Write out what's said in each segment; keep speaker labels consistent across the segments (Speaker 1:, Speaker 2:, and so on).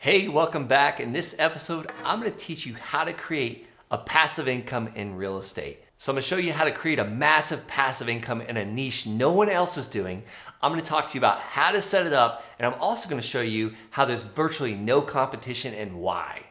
Speaker 1: Hey, welcome back. In this episode, I'm going to teach you how to create a passive income in real estate. So I'm going to show you how to create a massive passive income in a niche no one else is doing. I'm going to talk to you about how to set it up, and I'm also going to show you how there's virtually no competition and why.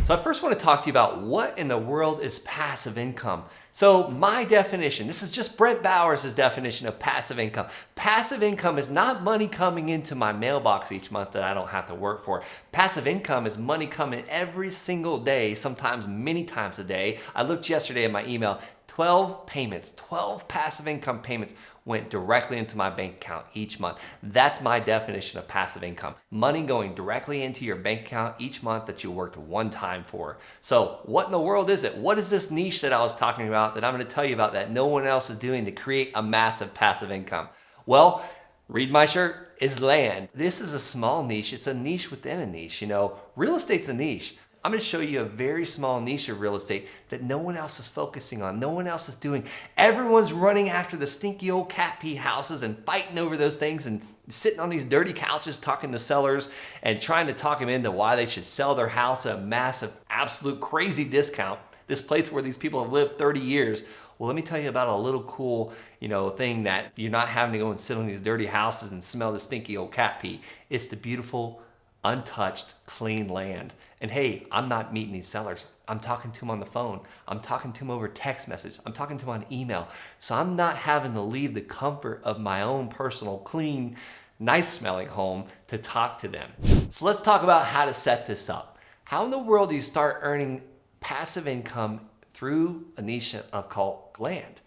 Speaker 1: So I first want to talk to you about what in the world is passive income. So my definition, this is just Brent Bowers' definition of passive income. Passive income is not money coming into my mailbox each month that I don't have to work for. Passive income is money coming every single day, sometimes many times a day. I looked yesterday at my email, 12 payments, 12 passive income payments went directly into my bank account each month. That's my definition of passive income. Money going directly into your bank account each month that you worked one time for. So what in the world is it? What is this niche that I was talking about that I'm going to tell you about that no one else is doing to create a massive passive income? Well, read my shirt, is land. This is a small niche. It's a niche within a niche. You know, real estate's a niche. I'm going to show you a very small niche of real estate that no one else is focusing on, no one else is doing. Everyone's running after the stinky old cat pee houses and fighting over those things and sitting on these dirty couches talking to sellers and trying to talk them into why they should sell their house at a massive, absolute crazy discount. This place where these people have lived 30 years. Well, let me tell you about a little cool, thing that you're not having to go and sit on these dirty houses and smell the stinky old cat pee. It's the beautiful, untouched, clean land. And hey, I'm not meeting these sellers. I'm talking to them on the phone. I'm talking to them over text message. I'm talking to them on email. So I'm not having to leave the comfort of my own personal, clean, nice smelling home to talk to them. So let's talk about how to set this up. How in the world do you start earning passive income through a niche of called land?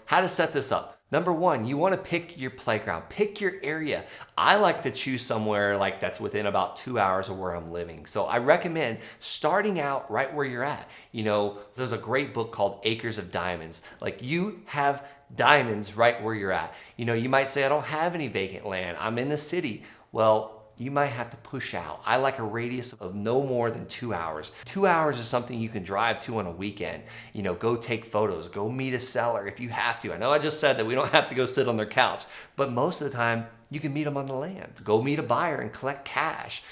Speaker 1: How to set this up. Number one, you want to pick your playground, pick your area. I like to choose somewhere like that's within about 2 hours of where I'm living. So I recommend starting out right where you're at. There's a great book called Acres of Diamonds. Like, you have diamonds right where you're at. You might say, I don't have any vacant land. I'm in the city. Well, you might have to push out. I like a radius of no more than 2 hours. 2 hours is something you can drive to on a weekend. Go take photos, go meet a seller if you have to. I know I just said that we don't have to go sit on their couch, but most of the time you can meet them on the land. Go meet a buyer and collect cash.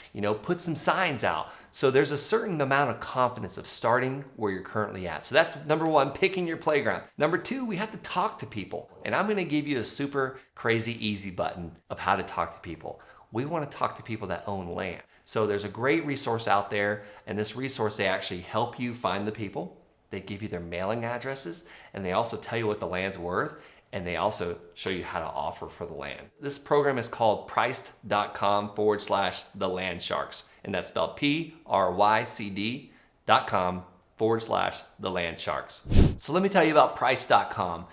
Speaker 1: Put some signs out. So there's a certain amount of confidence of starting where you're currently at. So that's number one, picking your playground. Number two, we have to talk to people. And I'm gonna give you a super crazy easy button of how to talk to people. We want to talk to people that own land. So there's a great resource out there, and this resource, they actually help you find the people. They give you their mailing addresses, and they also tell you what the land's worth, and they also show you how to offer for the land. This program is called priced.com/thelandsharks, and that's spelled PRYCD.com/thelandsharks. So let me tell you about Price.com.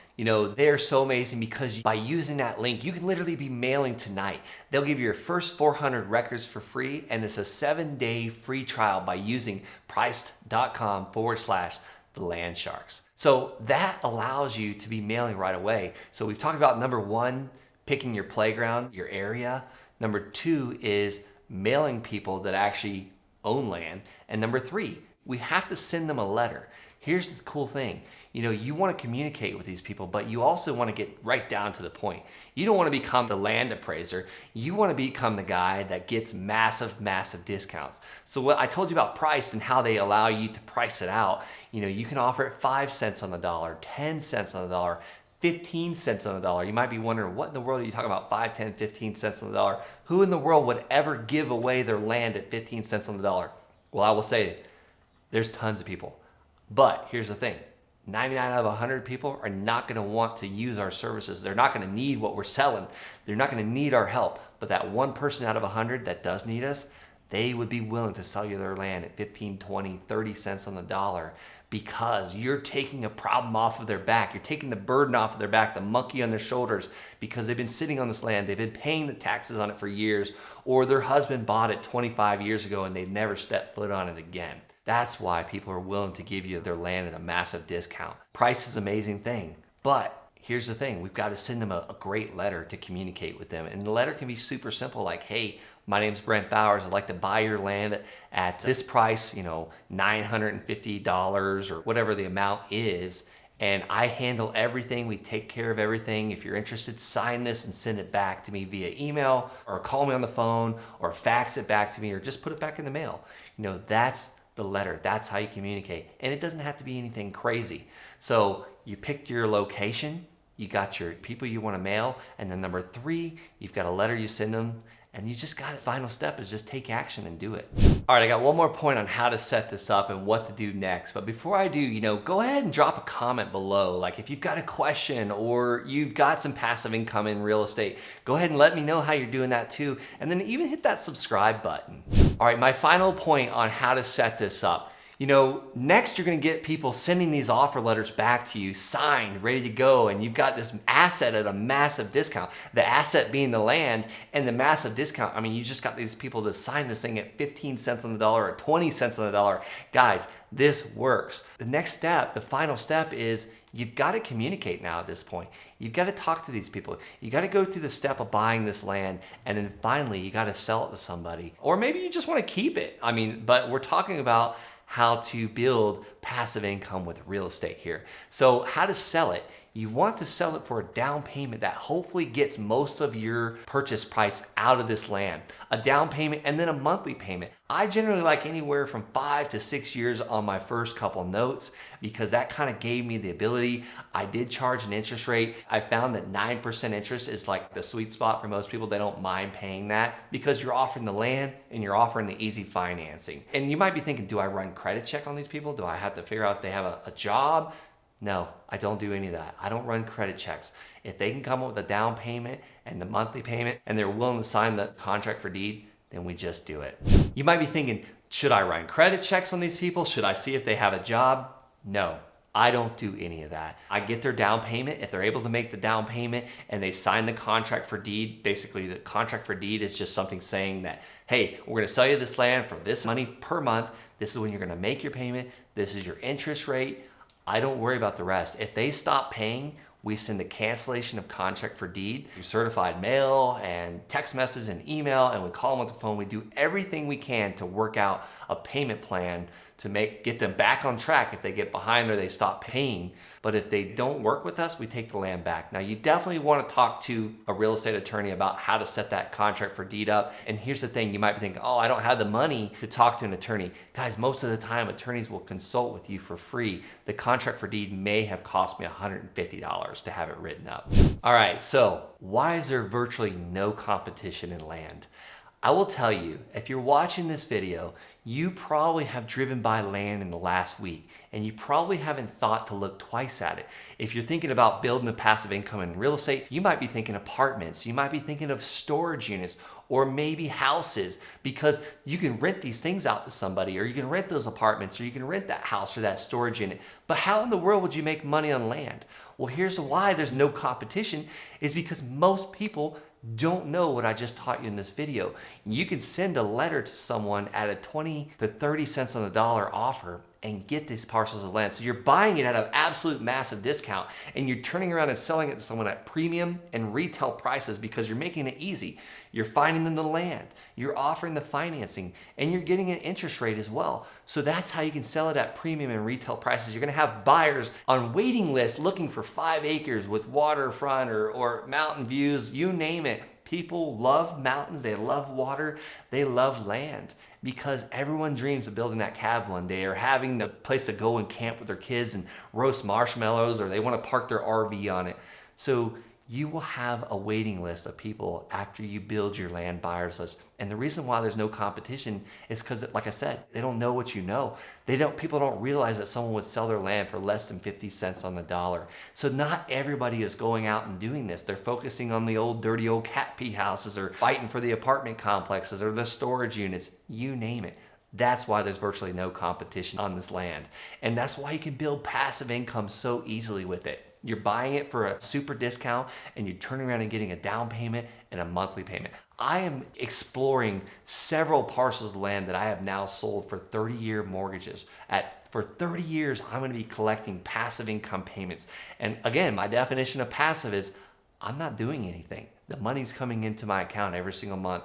Speaker 1: They're so amazing because by using that link, you can literally be mailing tonight. They'll give you your first 400 records for free, and it's a 7-day free trial by using Price.com/thelandsharks. So that allows you to be mailing right away. So we've talked about number one, picking your playground, your area. Number two is mailing people that actually own land. And number three, we have to send them a letter. Here's the cool thing. You want to communicate with these people, but you also want to get right down to the point. You don't want to become the land appraiser. You want to become the guy that gets massive, massive discounts. So what I told you about price and how they allow you to price it out, you can offer it 5 cents on the dollar, 10 cents on the dollar, 15 cents on the dollar. You might be wondering, what in the world are you talking about 5, 10, 15 cents on the dollar? Who in the world would ever give away their land at 15 cents on the dollar? Well, I will say, there's tons of people. But here's the thing, 99 out of 100 people are not gonna want to use our services. They're not gonna need what we're selling. They're not gonna need our help. But that one person out of 100 that does need us, they would be willing to sell you their land at 15, 20, 30 cents on the dollar because you're taking a problem off of their back. You're taking the burden off of their back, the monkey on their shoulders, because they've been sitting on this land. They've been paying the taxes on it for years, or their husband bought it 25 years ago and they've never stepped foot on it again. That's why people are willing to give you their land at a massive discount. Price is an amazing thing, but here's the thing. We've got to send them a great letter to communicate with them. And the letter can be super simple, like, hey, my name's Brent Bowers. I'd like to buy your land at this price, $950 or whatever the amount is. and I handle everything. We take care of everything. If you're interested, sign this and send it back to me via email, or call me on the phone, or fax it back to me, or just put it back in the mail. That's the letter. That's how you communicate. And it doesn't have to be anything crazy. So you picked your location, you got your people you want to mail, and then number 3, you've got a letter you send them, and you just got it. Final step is just take action and do it. All right, I got one more point on how to set this up and what to do next. But before I do, go ahead and drop a comment below. Like if you've got a question or you've got some passive income in real estate, go ahead and let me know how you're doing that too. And then even hit that subscribe button. All right, my final point on how to set this up. Next you're gonna get people sending these offer letters back to you, signed, ready to go, and you've got this asset at a massive discount. The asset being the land, and the massive discount, you just got these people to sign this thing at 15 cents on the dollar or 20 cents on the dollar. Guys, this works. The next step, the final step is you've got to communicate now at this point. You've got to talk to these people. You got to go through the step of buying this land, and then finally you got to sell it to somebody. Or maybe you just want to keep it. But we're talking about how to build passive income with real estate here. So how to sell it. You want to sell it for a down payment that hopefully gets most of your purchase price out of this land. A down payment and then a monthly payment. I generally like anywhere from 5 to 6 years on my first couple notes because that kind of gave me the ability. I did charge an interest rate. I found that 9% interest is like the sweet spot for most people. They don't mind paying that because you're offering the land and you're offering the easy financing. And you might be thinking, do I run credit check on these people? Do I have to figure out if they have a job? No, I don't do any of that. I don't run credit checks. If they can come up with a down payment and the monthly payment and they're willing to sign the contract for deed, then we just do it. You might be thinking, should I run credit checks on these people? Should I see if they have a job? No, I don't do any of that. I get their down payment. If they're able to make the down payment and they sign the contract for deed, basically the contract for deed is just something saying that, hey, we're gonna sell you this land for this money per month. This is when you're gonna make your payment. This is your interest rate. I don't worry about the rest. If they stop paying, we send a cancellation of contract for deed through certified mail and text message and email, and we call them on the phone. We do everything we can to work out a payment plan to get them back on track if they get behind or they stop paying. But if they don't work with us, we take the land back. Now, you definitely want to talk to a real estate attorney about how to set that contract for deed up. And here's the thing, you might be thinking, oh, I don't have the money to talk to an attorney. Guys, most of the time, attorneys will consult with you for free. The contract for deed may have cost me $150 to have it written up. All right, so why is there virtually no competition in land? I will tell you, if you're watching this video, you probably have driven by land in the last week and you probably haven't thought to look twice at it. If you're thinking about building a passive income in real estate, you might be thinking apartments, you might be thinking of storage units, or maybe houses, because you can rent these things out to somebody, or you can rent those apartments, or you can rent that house or that storage unit. But how in the world would you make money on land? Well, here's why there's no competition, is because most people don't know what I just taught you in this video. You can send a letter to someone at a 20 to 30 cents on the dollar offer and get these parcels of land. So you're buying it at an absolute massive discount and you're turning around and selling it to someone at premium and retail prices because you're making it easy. You're finding them the land, you're offering the financing, and you're getting an interest rate as well. So that's how you can sell it at premium and retail prices. You're gonna have buyers on waiting lists looking for 5 acres with waterfront or mountain views, you name it. People love mountains, they love water, they love land, because everyone dreams of building that cabin one day or having the place to go and camp with their kids and roast marshmallows, or they want to park their RV on it. So you will have a waiting list of people after you build your land buyers list. And the reason why there's no competition is because, like I said, they don't know what you know. People don't realize that someone would sell their land for less than 50 cents on the dollar. So not everybody is going out and doing this. They're focusing on the old dirty old cat pee houses, or fighting for the apartment complexes or the storage units, you name it. That's why there's virtually no competition on this land. And that's why you can build passive income so easily with it. You're buying it for a super discount and you're turning around and getting a down payment and a monthly payment. I am exploring several parcels of land that I have now sold for 30-year mortgages. For 30 years, I'm going to be collecting passive income payments. And again, my definition of passive is I'm not doing anything. The money's coming into my account every single month,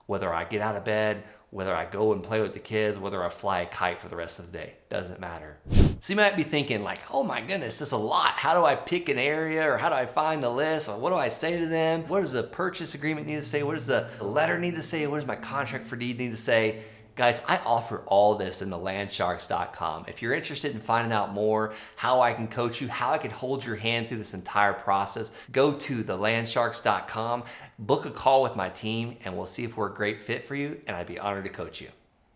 Speaker 1: whether I get out of bed whether I go and play with the kids, whether I fly a kite for the rest of the day, doesn't matter. So you might be thinking like, oh my goodness, this is a lot. How do I pick an area, or how do I find the list? Or what do I say to them? What does the purchase agreement need to say? What does the letter need to say? What does my contract for deed need to say? Guys, I offer all this in thelandsharks.com. If you're interested in finding out more, how I can coach you, how I can hold your hand through this entire process, go to thelandsharks.com, book a call with my team, and we'll see if we're a great fit for you, and I'd be honored to coach you.